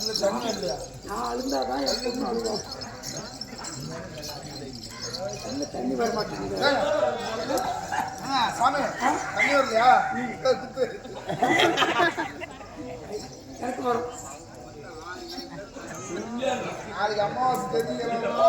நான் அழுந்தாதான் என் பொண்ணு அழுவோம். தண்ணி வர மாட்டேங்குது. எனக்கு வரும். நாளைக்கு அம்மாவாசை தெரிஞ்சுக்கலாம்.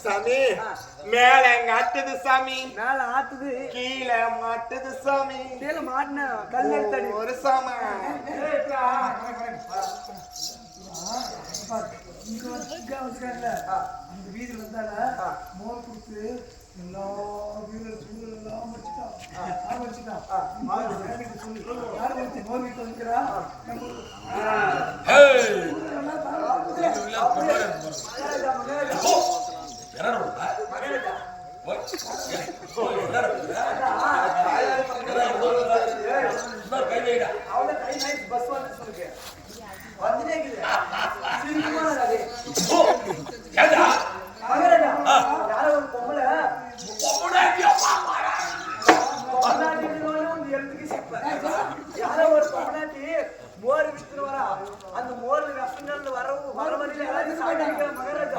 சாமி மேல ஆட்டுது சாமி, மேல ஆட்டுது, கீழே மாட்டுது சாமி, கீழே மாட்டின கல் எடுத்தடி ஒரு சாமி. அந்த வீதியில் வந்தால மோர் கொடுத்து எல்லா வீரர் சூழல் எல்லாம் வச்சுட்டான். யாரு மோர் வீட்டு வந்துக்கிறா பஸ் வந்து சொல்லுங்க வந்துட்டே யாரோ ஒரு பொம்பளை யாரோ ஒரு பொம்பளாட்டி மோர் வித்துட்டு வரா. அந்த மோர் ரசங்கள் வரவும் வர வரையில எல்லாரும் மகராஜா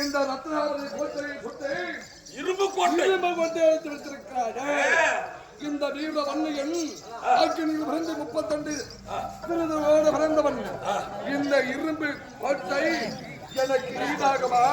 இந்த ரத்னாவதி கோட்டையை சுற்றி இரும்பு கோட்டை எடுத்து வைத்திருக்கிறார். இந்த வீர வன்னியன் அக்கினியில் பிறந்து 32 திருதோடு பிறந்தவன். இந்த இரும்பு கோட்டை எனக்கு ஈடாகவா?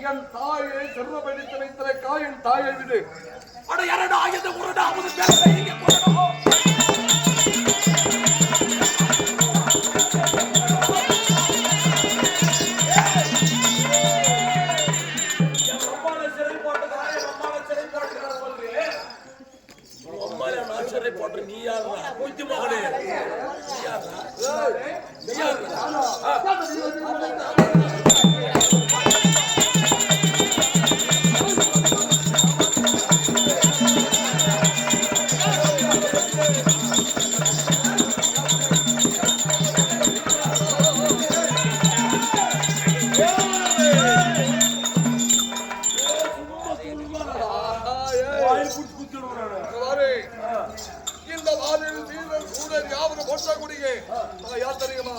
என் தாயை செல்வபடித்த எடுத்து வைத்த காயின் தாயை விடு. அட யாரடா இந்த உருடாவது பேச இங்க போறோம். நீ யாரா குத்தி மகனே நீ யாரா நீ யாரா இந்த வாரில் வீரர் சூழல் யாவரும் போற்றக்கூடிய யார் தெரியுமா?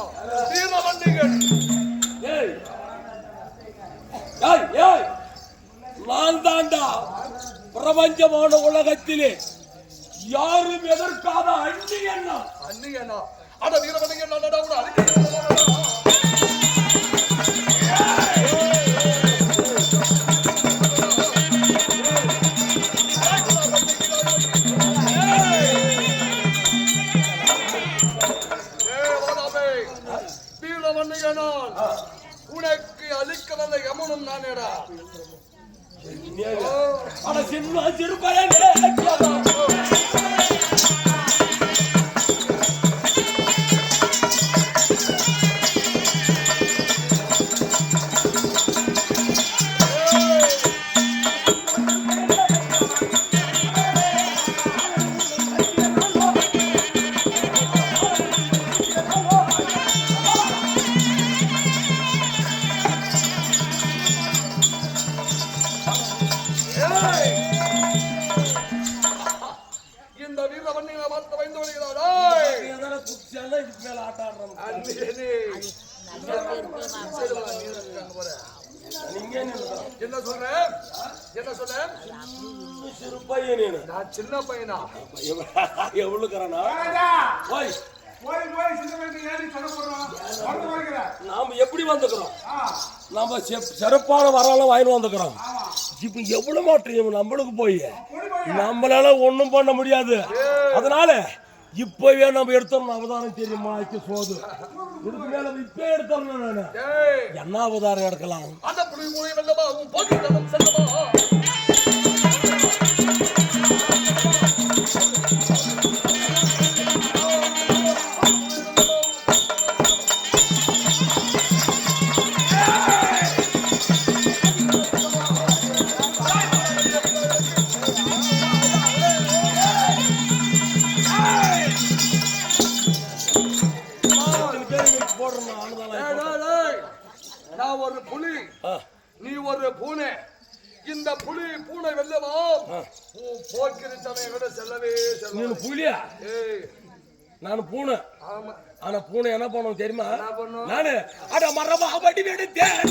வீரவண்டிகள். நான் தாண்டா பிரபஞ்சமான உலகத்திலே யாரும் எதற்காக அந்நியனா அட வீரவண்டிகள் நடடா கூட அழிக்க உனக்கு அழிக்க வந்த யமனும் நானேடா. சின்ன சிறு பையனே இந்த வீரவண்டிகளை பார்த்து வைந்து வருகிறார். என்ன சொல்றேன் என்ன சொல்ற? சிறு பையனே நான் சின்ன பையனா எவ்வளவுக்குறானா நாம எப்படி வந்துக்கிறோம்? நம்ம சிறப்பான வரலாம் வாங்கி வந்துக்கிறோம். இப்ப எவ்வளவு மாற்றம் நம்மளுக்கு போய் நம்மளால ஒண்ணும் பண்ண முடியாது. அதனால இப்பவே நம்ம எடுத்தோம் அவதாரம் தெரியுமா? போது இதுக்கு மேல இப்ப எடுத்தோம் என்ன அவதாரம் எடுக்கலாம்? அந்த புலி மூலை வெல்லமா உன் போட்டி தரம் செல்லமா? நான் ஒரு புலி நீ ஒரு பூனை. இந்த புலி பூனை வெல்லவா போக்கிருச்சனை விட செல்லவே செல்ல. புலியா? நான் பூனை. ஆனா பூனை என்ன பண்ணும் தெரியுமா? நானு அட மரமா வடி வெடித்தேன்.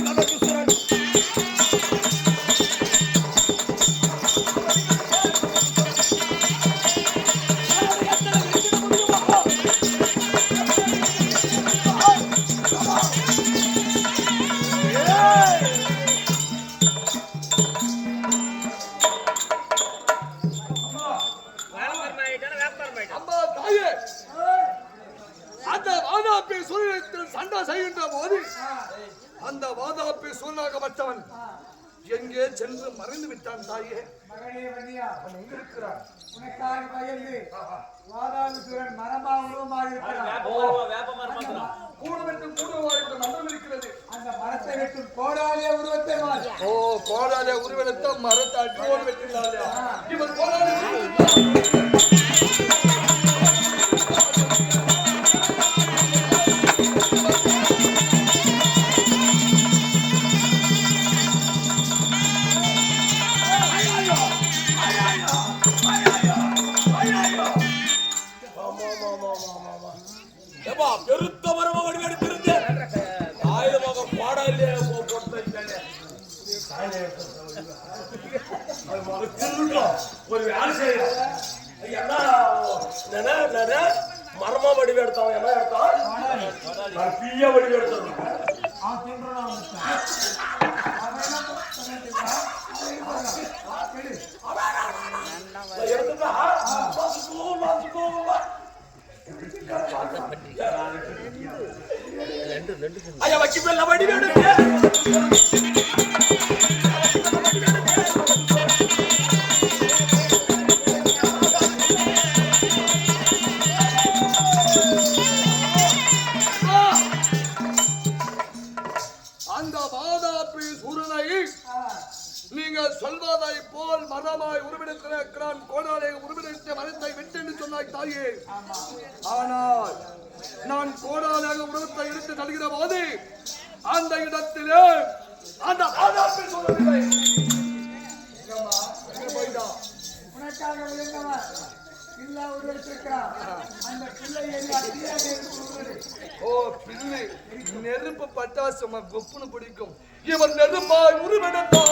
அந்த வாதாப்பி சூழ்நிலத்தில் சண்டை செய்கின்ற போது அந்த வாதாப்பி சூழ்நாகப்பட்டவன் எங்கே சென்று மறைந்து விட்டான். தாயே அவன் எங்க இருக்கிறான்? மரத்தை வெட்டும் கோடாலே உருவத்தை கோடாலே உருவெடுத்த மரத்தை அடியோடு வெட்டினாலே இவன் கோடாலே பெருத்த மரமா வடி எடுத்திருந்தேன். ஆயிரமாக பாடலே ஒரு வேலை செய்ய மரமா வடிவு எடுத்தவன் என்ன எடுத்தான்? பிய வடிவு எடுத்தான். ஐயா வக்கி பேர்ல வடி வேணும். அந்த வாதாபி சூரனை நீங்கள் சொல்வதை போல் மரமாய் உருவெடுக்கிறான் கோடாலை உருவெடுத்த மரத்தை விட்டு என்று சொன்னாய் தாயே. ஆனால் நான் கோடாலாக உருவத்தை எடுத்து தருகிற போது அந்த இடத்திலே அந்த வாதாபி சூரனை உனக்காக விழுந்தவன் இல்ல உருவெடுத்திருக்கிறான். அந்த பிள்ளையை ஓ பிள்ளை நெருப்பு பட்டாசு கொப்புன்னு பிடிக்கும். இவன் நெருப்பாய் உருவெடுத்தா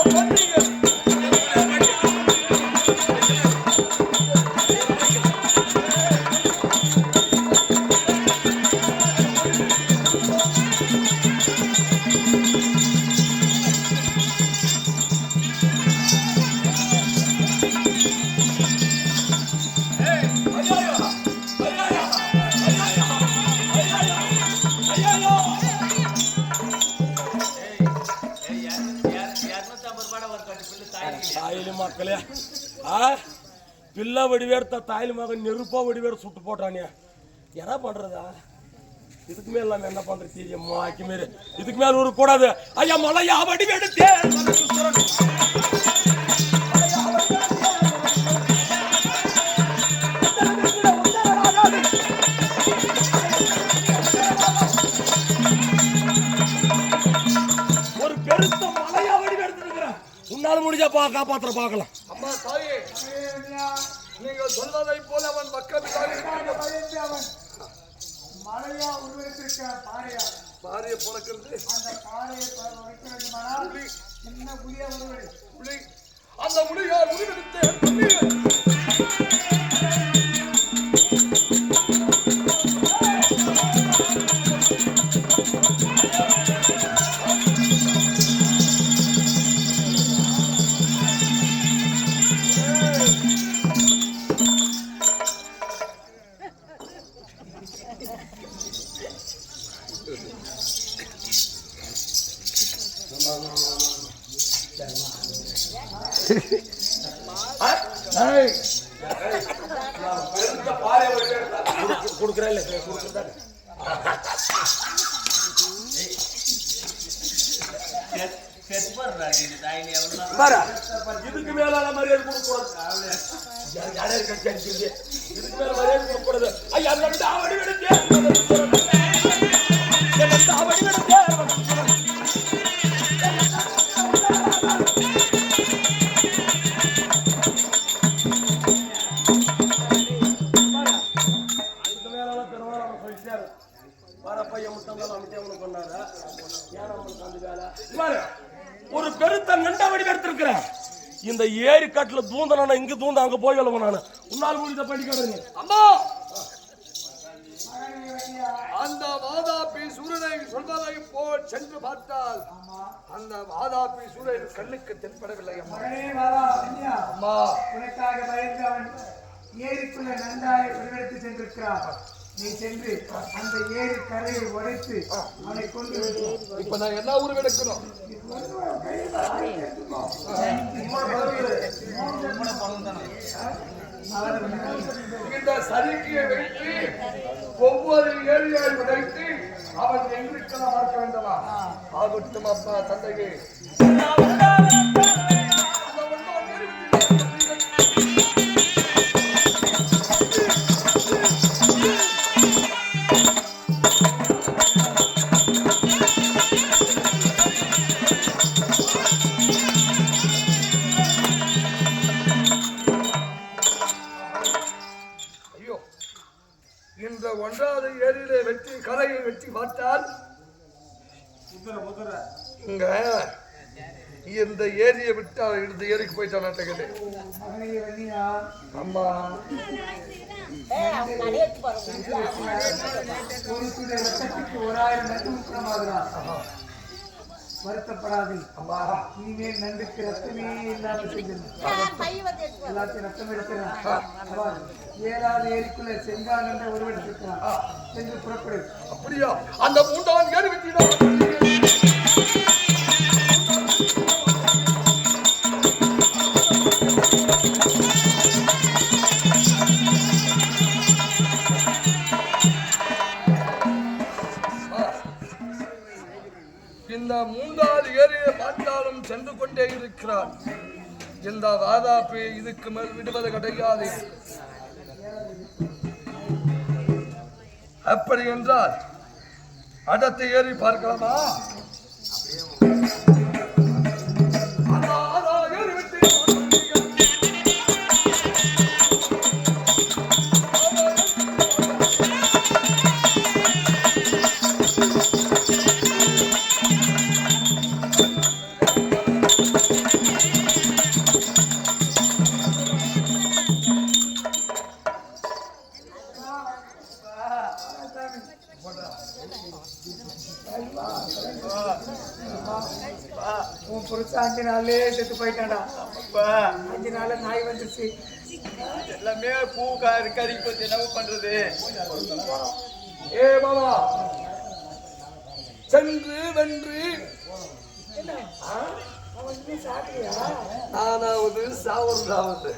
தாயிலு மக்களே பிள்ளை வடிவேர்த்த தாயில் மகன் நெருப்பா வடிவேர் சுட்டு போட்டானே என்ன பண்றதா? இதுக்கு மேல நம்ம என்ன பண்றது? தீரியம்மாக்கி மாரி இதுக்கு மேல ஒரு கூடாது. ஐயா மலையா வடிவேடுத்தே ஒரு பெருத்த மலையா வடிவேடுத்திருக்கிறேன். உன்னால முடிஞ்சா காப்பாற்ற பார்க்கலாம். அம்மா தாயே, நீங்கள் சொல்வதை போல அவன் பக்கம் அவன் மலையா உருவெடுத்திருக்கிறான். பாறையா பாரிய பிறக்கிறது. அந்த பாறையை வைக்க வேண்டுமானால் சின்ன புளியா உருவெடு புலி அந்த புலியால் உருவெடுத்து கொடுக்குறேன். இதுக்கு மேல மரியாதை கொடுக்கூடாது. இதுக்கு மேல மரியாதை கொடுக்கூடாது. ஐயா ஒரு பெருத்த நண்டா வடி எடுத்திருக்கிறேன். இந்த ஏரி காட்டுல தூந்தன இங்க தூந்த அங்க போய் நான் உன்னால் முடிந்த படிக்கிறேன். அம்மா அந்த வாதாபி சூரனை சொல்வதை போல் சென்று பார்த்தால் அந்த வாதாபி சூரன் கண்ணுக்கு தென்படவில்லை. அம்மா உனக்காக பயந்து அவன் ஏரிக்குள்ள நன்றாய் உருவெடுத்து சென்றிருக்கிறான். நீ சென்று அந்த ஏரி கரையை உடைத்து அவனை கொண்டு இப்ப நான் என்ன உருவெடுக்கணும்? இந்த சரிக்கையை வைத்து ஒவ்வொரு ஏரியாய் உடைத்து அவன் எங்கிருக்கலாம் பார்க்க வேண்டுமா? ஆகட்டும் அப்பா தந்தையே. இந்த ஒன்றாவது ஏரியிலே வெற்றி கரையை வெற்றி பார்த்தால் இங்க இந்த ஏரியை விட்டு இந்த ஏரிக்கு போயிட்டான். அம்மா வருத்தப்படாது. இனிமேல் நன்றிக்கு ரத்தமே இல்லாம செஞ்சிருந்தேன். எல்லாத்தையும் ரத்தம் எடுக்கிறான். ஏழாவது ஏரிக்குள்ள செங்கான் என்ற ஒருவன் இருக்கிறான் என்று புறப்படு. அப்படியா? அந்த மூன்றாவது ஏறி விட்டு இந்த மூன்றாவது ஏரியை பார்த்தாலும் சென்று கொண்டே இருக்கிறார். இந்த வாதாப்பை இதுக்கு மேல் விடுவது கிடையாது. அப்படி என்றால் அடுத்த ஏறி பார்க்கலாமா? உன் புருஷன் 5 நாள்லயே செத்து போயிட்டான்டா. 5 நாள்ல நாய் வந்துருச்சு. எல்லாமே பூ கறி பத்தி என்ன பண்றது? ஏ மாமா, சென்று வென்று நானாவது சாவது.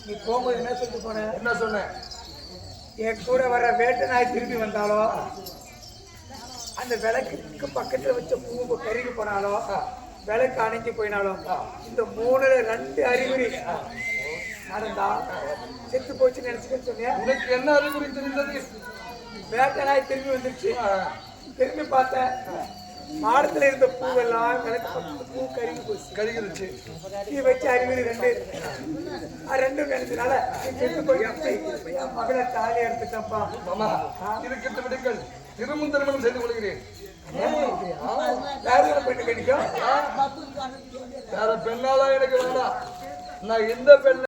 நீ போகும்போது என்ன சொல்லிட்டு போன? என்ன சொன்னேன்? என் கூட வர வேட்டை நாய் திரும்பி வந்தாலும் அந்த விளக்குக்கு பக்கத்துல வச்ச பூ கருகி போனாலும் விளக்கு அணைஞ்சு போயினாலும் இந்த 3ல 2 அறிகுறி நடந்தா செத்து போச்சுன்னு நினைச்சுக்கன்னு சொன்னியா? உனக்கு என்ன அறிகுறி தெரிந்தது? வேட்டை நாய் திரும்பி வந்துருச்சு. திரும்பி பார்த்தேன், மாடத்துல இருந்த பூவெல்லாம் விளக்கு பக்கத்து பூ கருகி போச்சு, கருகிருச்சு. நீ வச்ச அறிகுறி 2 நினைச்சனால செத்து போயிட்டு என் மகளை தாலி எடுத்துட்டப்பா. மாமா, இருக்கட்டு விடுங்கள், திருமணம் செய்து கொள்கிறேன். வேற பெண்ணு கிடைக்கும். வேற பெண்ணாலாம் எனக்கு வேண்டாம். நான் எந்த பெண்